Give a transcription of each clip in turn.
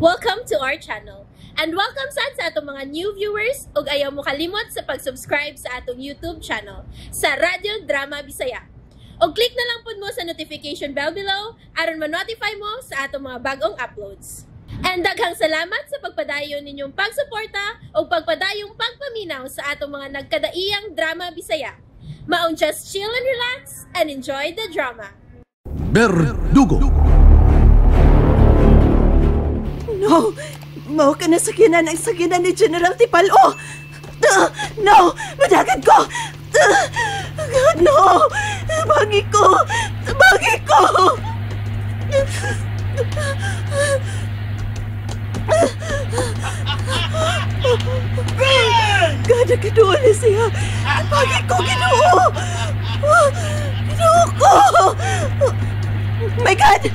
Welcome to our channel. And welcome sa atong mga new viewers ug ayaw mo kalimot sa pag-subscribe sa atong YouTube channel sa Radio Drama Bisaya. O click na lang pud mo sa notification bell below aron ma-notify mo sa atong mga bagong uploads. And daghang salamat sa pagpadayon ninyong pagsuporta o pagpadayong pagpaminaw sa atong mga nagkadaiyang Drama Bisaya. Maong just chill and relax and enjoy the drama. Berdugo. No! Mao ka na sakinan ang sakinan ni General Tipalo! No! Madagan ko! God, no! Bagi ko! Bagi ko! God, nakaduwa na siya! Bagi ko, Ginoo! Ginoo ko! My God!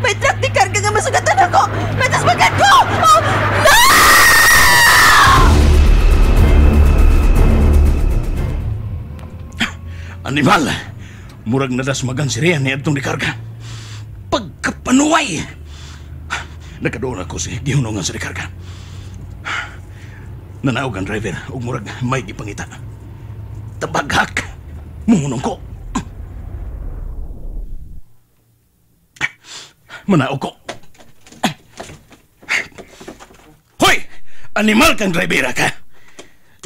May truck ni karga nga masugatan ako! May tasbagan ko! Oh, no! Animal, murag nadasmagan si Rian ni Adtong di karga. Pagkapanuway! Nakadoon ako si gihunungan sa di karga. Nanaog ang driver ug murag may gipangita. Tabaghak! Muhunong ko! Manaog ko. Hoy! Animal kang drivera ka!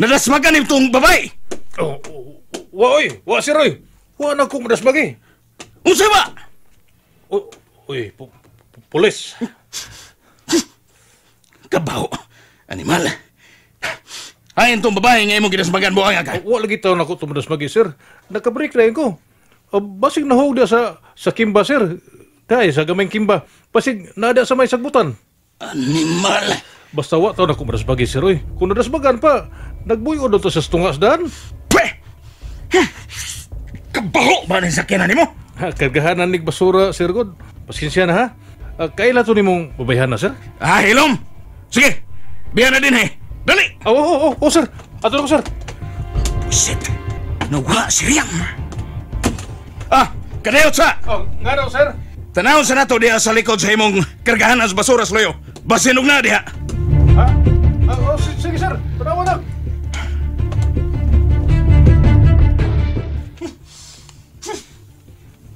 Nadasmagan itong babae! Wa sir, oy! Wa na kong madasmagi. Unsa ba? Uy, pulis. Kabaw! Animal! Ayon itong babae nga imong ginasmagan mo ang aga. Wa lagi taon ako tumadasmagi, sir. Naka-break na yun ko. Basig nahog na sa kimba, sir. Kaya sa gamay kimba, pasig nada sa may sagbutan. Animal! Basta wa taon ako madasmagi, sir, oy. Kung nadasmagan pa, nagbuyo na to sa stungas daan. Pwe! Kabaho ba rin sakyanan mo? Kargahanan nig basura, sir God. Pasinsya na, ha? Kaila to ni mong babayhan na, sir? Hilom! Sige! Biyan na din, he! Dali! Sir. Ato na ko, sir. Shit! Nawa si Riam! Kadayot sa! Nga daw, sir. Tanaw sa nato diha sa likod sa imong kargahan as basura sa loyo. Basinog na diha. Sige, sir. Tanawa na.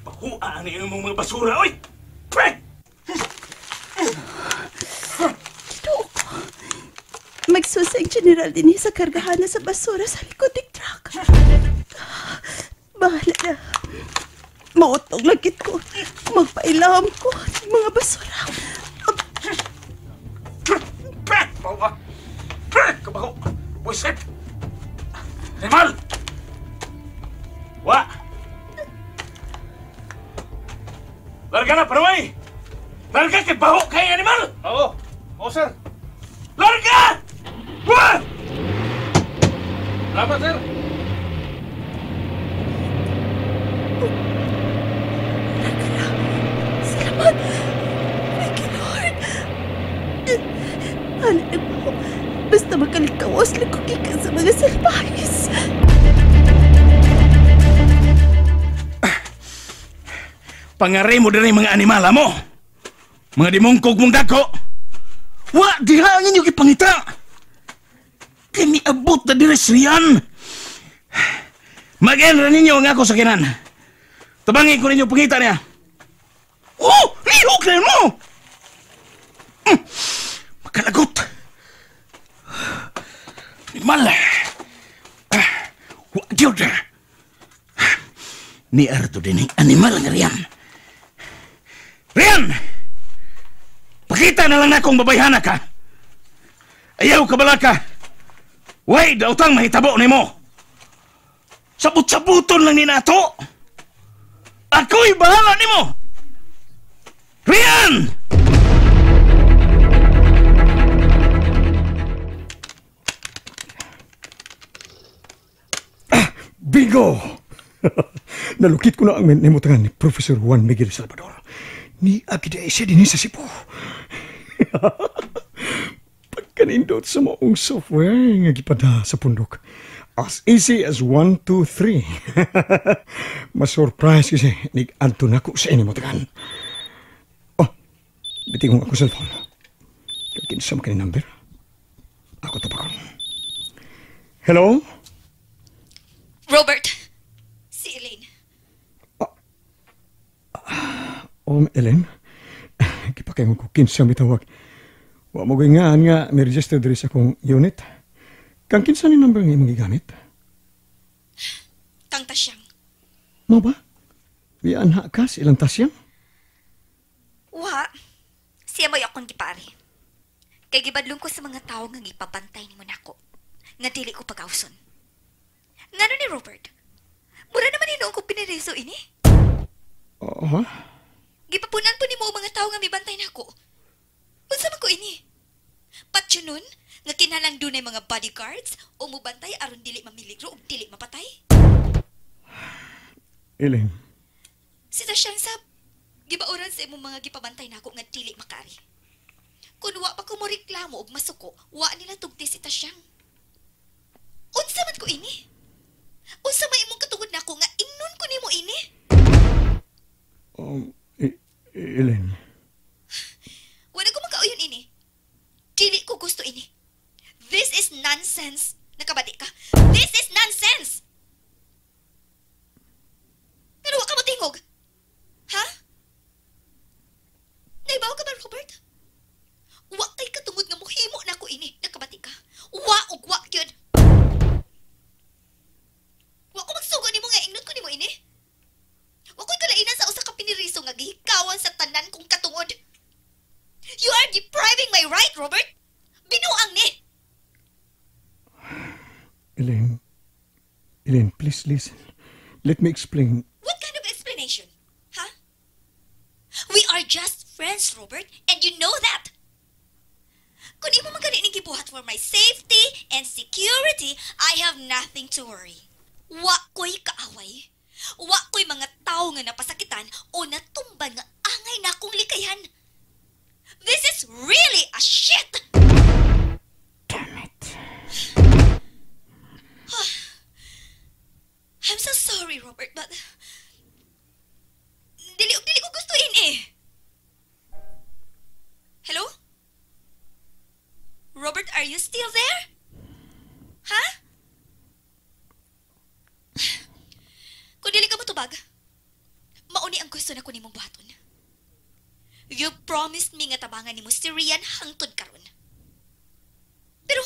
Pakuaan niyo imong mga basura, oy! Pre! Magsusang General din sa kargahan na sa basura sa likod ng truck. Bahala na. Mautong lagit ko. Magpailam ko ng mga basura. Pre! Bawa! Pre! Kabaho! Buisit! Animal! Wa! Larga na, paraway! Larga kay baho kay animal! Oo, sir. Larga! Wa! Salamat, sir. Salamat! Thank you, Lord! Alam mo, basta makalikawas lang ko gikan sa mga salbahis. Pangaray mo din mga animala mo. Mga dimungkog mong dako. Wa, dihangin yung ipangita. Kiniabot na diresriyan. Mag-enra ninyo ang ako sa kinan. Tabangin ko ninyo pangita niya. Lihok na mo! Makalagot. Animal. Wa, Diyod. Ni Arto din yung animal nga Rian. Rian! Pakita na lang akong babayhana ka. Ayaw ka bala ka. Way, dautang mahitabo ni mo. Sabot-sabuton lang ni nato. Ako'y bahala ni mo. Rian! Bingo! Nalukit ko na ang menemutangan ni Professor Juan Miguel Salvador. Ni Agida siya din sa Cebu. Pagkanindot sa maong software nga gipada sa pundok. As easy as 1, 2, 3. Mas-surprise kasi nag-anto na ko sa inimutangan. Bitingong ako cellphone. Kinsa man kini number? Ako to pa ko. Hello? Robert, si Elaine. Ellen? Kipakaingon ko kinsa mitawag. Wa mo gingaan nga may register diri sa akong unit. Kang kinsa ni number nga imong gigamit? Kang Tasyang. Mo ba? Anha ka sa ilang tasyang? Wa, siya mo'y akong gipari. Kay gibadlong ko sa mga tao nga gipabantay ni mo nako. Nga dili ko pagkauson. Ngano ni Robert? Mura naman hinoon ko piniriso ini. Oo. Gipapunan po ni mo ang mga tao nga mibantay nako. Unsa man ko ini? Patyo nun, nga kinahanglan dunay mga bodyguards o mubantay aron dili mamiligro o dili mapatay? Ellen, Si Tasyang sab, gibauran sa imong mga gipabantay nako nga dili makari. Kung wa pa ko mo reklamo og masuko, wa nila tugti si Tasyang. Unsa man ko ini? Unsa may imong katungod nako nga ingnon ko nimo ini? Ellen, Wala ko makauyon ini. Dili ko gusto ini. This is nonsense. Nakabati ka. This is nonsense! Pero wa ka matingog. Ha? Naibaw ka ba, Robert? Wa kay katungod nga mohimo na ko ini. Nakabati ka. Wa ug wa gyud. Wa ko magsugo nimo nga ingnon ko nimo ini. Wa ko'y kalainan sa usa ka piniriso nga gihikawan sa tanan kong katungod. You are depriving my right, Robert. Binuang ni. Ellen, please listen. Let me explain. What kind of explanation? Huh? We are just friends, Robert, and you know that. Kung imo magani ning gibuhat for my safety and security, I have nothing to worry. Wa ko'y kaaway. Wa ko'y mga tao nga napasakitan o natumban nga angay na akong likayan. This is really a shit! Damn it. I'm so sorry, Robert, but dili ko gustuin eh. Hello? Robert, are you still there? Huh? Kung dili ka matubag, mauni ang gusto na ko nimong buhaton. You promised me nga tabangan nimo si Rian hangtod karon. Pero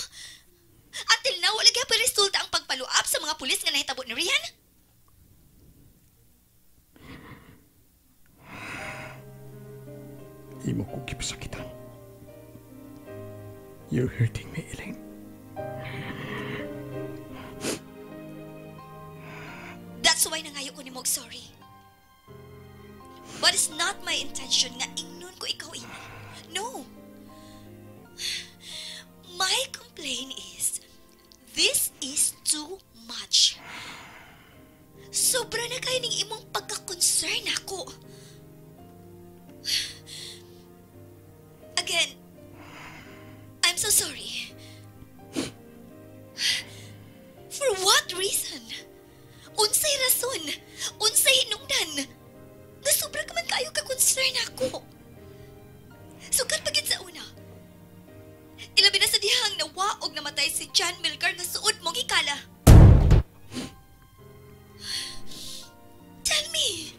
until now, wala gyapon resulta ang pagpaluap sa mga pulis nga nahitabo ni Rian. Imo ko gipasakitan. You're hurting me, Elaine. That's why nangayo ko ni Mog sorry. But it's not my intention nga ingnon ko ikaw ini. No. My complaint is, this is too much. Sobra na kayo ning imong pagka-concern ako. Again, I'm so sorry. For what reason? Unsay rason? Unsay hinungdan? Nasobra ka man kayo ka-concern ako. Sukat pagit sa una. Ilabi na sa dihang nawaog namatay si John Milgar nga suod mong hikala. Tell me.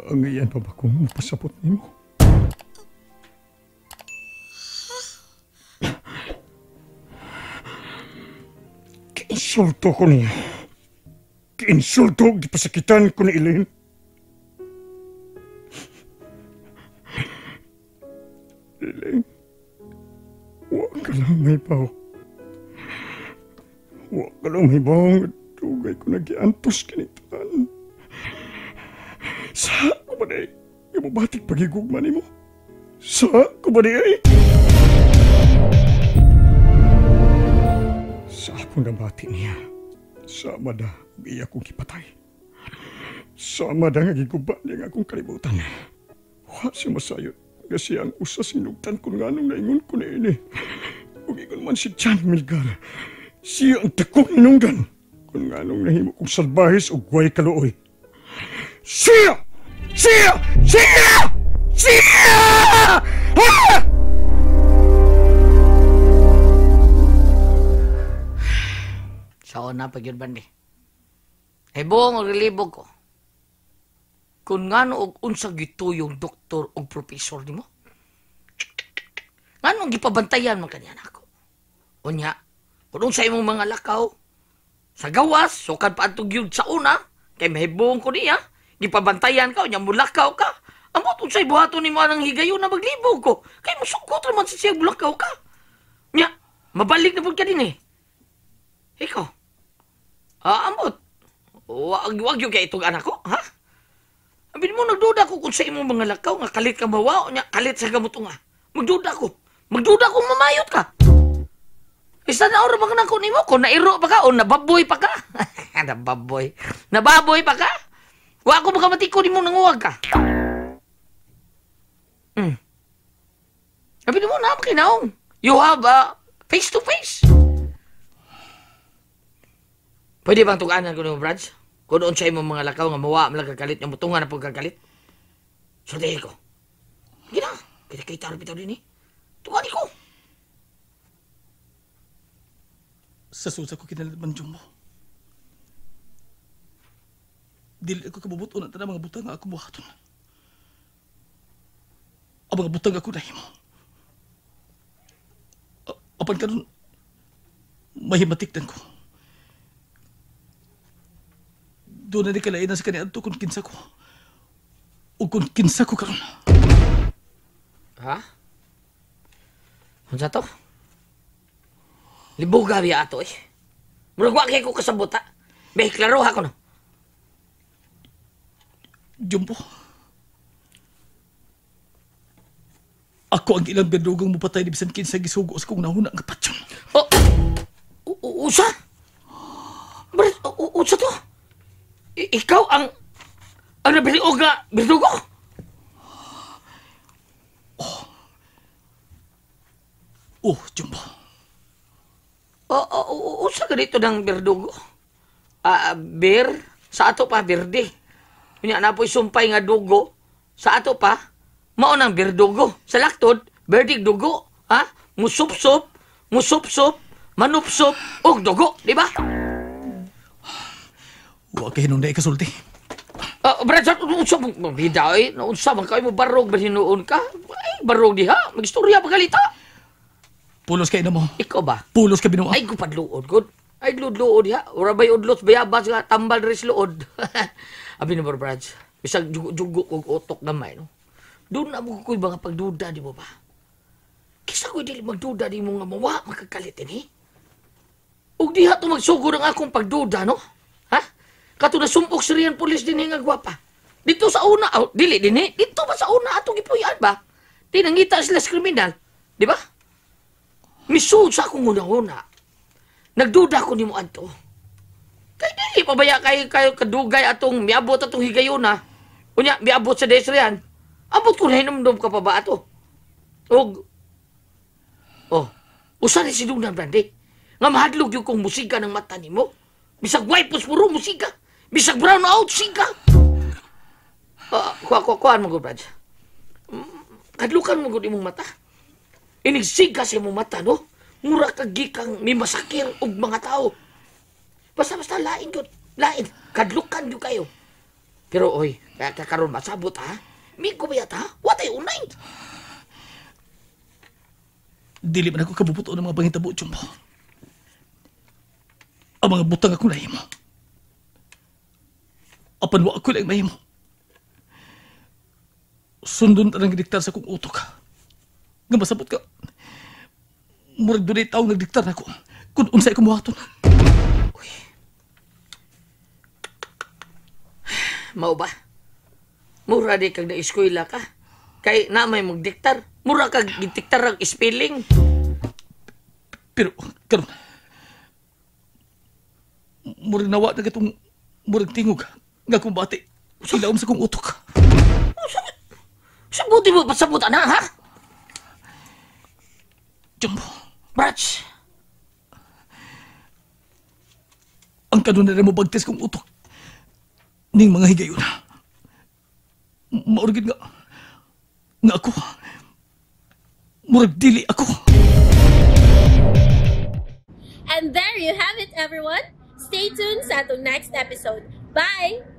Ang iyan pa ba kung mapasapot nimo? Kiinsulto ko niya. Kiinsulto, gipasakitan ko ni Elaine. Elaine, huwag ka lang may baw. Huwag ka lang may baw nga tugay ko nagiantos kinitaan. Sa ko ba day? Imabatik pagigugma ni mo? Sa ko ba day? Sa akong nabati niya, sama da iya kong kipatay. Sama da nga giguba niya nga akong kalibutan. Wa siya masayot nga siya ang usa sinugtan kung nganong naingon ko na ini. Kung ikon man si John Milgar, siya ang takong hinungdan kung nganong nahimo kong salbahis o guway kalooy. Siya! Siya! Siya! Siya! Ah! na pagyud bandi. Ay buong og relibog ko. Kung ngano og unsa gituyong doktor og professor nimo? Ngano gipabantayan man kaniya nako? Unya, kung unsa imong mga lakaw sa gawas, sukad pa atong gyud sa una, kay mahibong ko niya, gipabantayan ka, unya mulakaw ka. Amot unsay buhaton nimo anang higayon na maglibog ko. Kay musukot man sa siya mulakaw ka. Nya, mabalik na pud ka din eh. Ikaw. Amot. Wag yung kaya itong anak ko, ha? Abin mo, nagduda ko kung sa imong mga lakaw, nga kalit ka mawa, o nya, kalit sa gamot nga. Magduda ko. Magduda kung mamayot ka. Isa na oras baka nako nimo, kung nairo pa ka, o nababoy pa ka. Nababoy. Nababoy pa ka? Wa ko baka matiko nimo nanguwag ka. Abin mo na, makinaong. You have face to face. Pwede bang tuganan ko nimo, Brads? Kung doon siya yung mga lakaw nga mawa malang kagalit, yung mutungan na pagkagalit. Sordahin ko. Gina, kita-kita rin bitaw din eh. Tuganin ko. Sa susa ko kinalaman mo. Dili ako kabubuto na tanang mga butang nga ako buhaton. Ang mga butang ako nahimo. Apan ka nun, mahimatikdan ko. Doon na di kalainan sa kaniadto kung kinsa ko. O kung kinsa ko karon. Ha? Ano to? Libog gabi ato eh. Murag kay ko kasabot ha. May klaro ha ko no. Jumbo. Ako ang ilang berdugang mupatay ni bisan kinsa gisugo sa kong nahuna nga patsyon. Usa? Usa to? Ikaw ang nabiliog nga berdugo? Jumbo. Usa ka dito ng berdugo? Ber? Sa ato pa, berde. Kunya na po'y sumpay nga dugo. Sa ato pa, mao nang berdugo. Sa laktod, berdig dugo. Ha? Musupsup, manupsup, og dugo. Di ba? Huwag kayo nung naikasulti. Brad, unsa mong bida eh? Unsa man kayo mo barog ba hinuon ka? Ay, barog diha. Magistorya pagalita. Pulos kayo na mo. Ikaw ba? Pulos ka binuha. Ay, kupadluod, good. Ay, luod diha. Ura ba'y udlos, bayabas nga, tambal res luod. Abi na Brad, bisag jugo og utok gamay, no? Doon na mo ko'y mga pagduda, di mo ba? Kisa ko'y dili magduda, di mo nga mawa, makakalitin, eh? Ug diha to magsugod ang akong pagduda, no? Ha? Kato na sumpok Syrian police din nga gwapa. Dito sa una, dili din eh. Dito ba sa una atong ipuyan ba? Di nangita sila sa kriminal. Di ba? Misud sa akong una-una. Nagduda ko ni mo adto. Kay dili pabaya kayo kadugay atong miabot atong higayon na. Unya, miabot sa desrian. Abot ko na hinumdum ka pa ba ato? Usa ni sinunan Brandy. Nga mahadlog yung kong musika ng mata ni mo. Bisag wipos puro musika. Bisag brown out sika. Kuhaan mo ko, Brad. Kadlukan mo ko imong mata. Inigsika sa imong mata, no? Mura kagikang may masakir og mga tao. Basta lain yun. Lain. Kadlukan yun kayo. Pero, oy, kakaroon masabot, ha? May kumayat, ha? Watay unay. Dili man ako kabubuto ng mga pangitabo, Jumbo. Ang mga butang ako nahimo. Apan wa ako lang mahimo. Sundon ta nang diktar sa kong utok. Nga masabot ka. Murag dunay tao nagdiktar ako. Kung unsay ko muhaton. Mao ba? Mura di kag na-eskwela ka. Kay na may magdiktar. Mura kag gidiktar ang spelling. Pero, karon murag nawa na itong murag tingog nga kumbati. Ilaom sa kong utok. Sabuti mo pasabot na, ha? Jumbo. Brats. Ang kanunara mo bagtes kong utok. Ning mga higayon na. Mauragin nga ako. Murag dili ako. And there you have it, everyone. stay tuned sa atong next episode. Bye!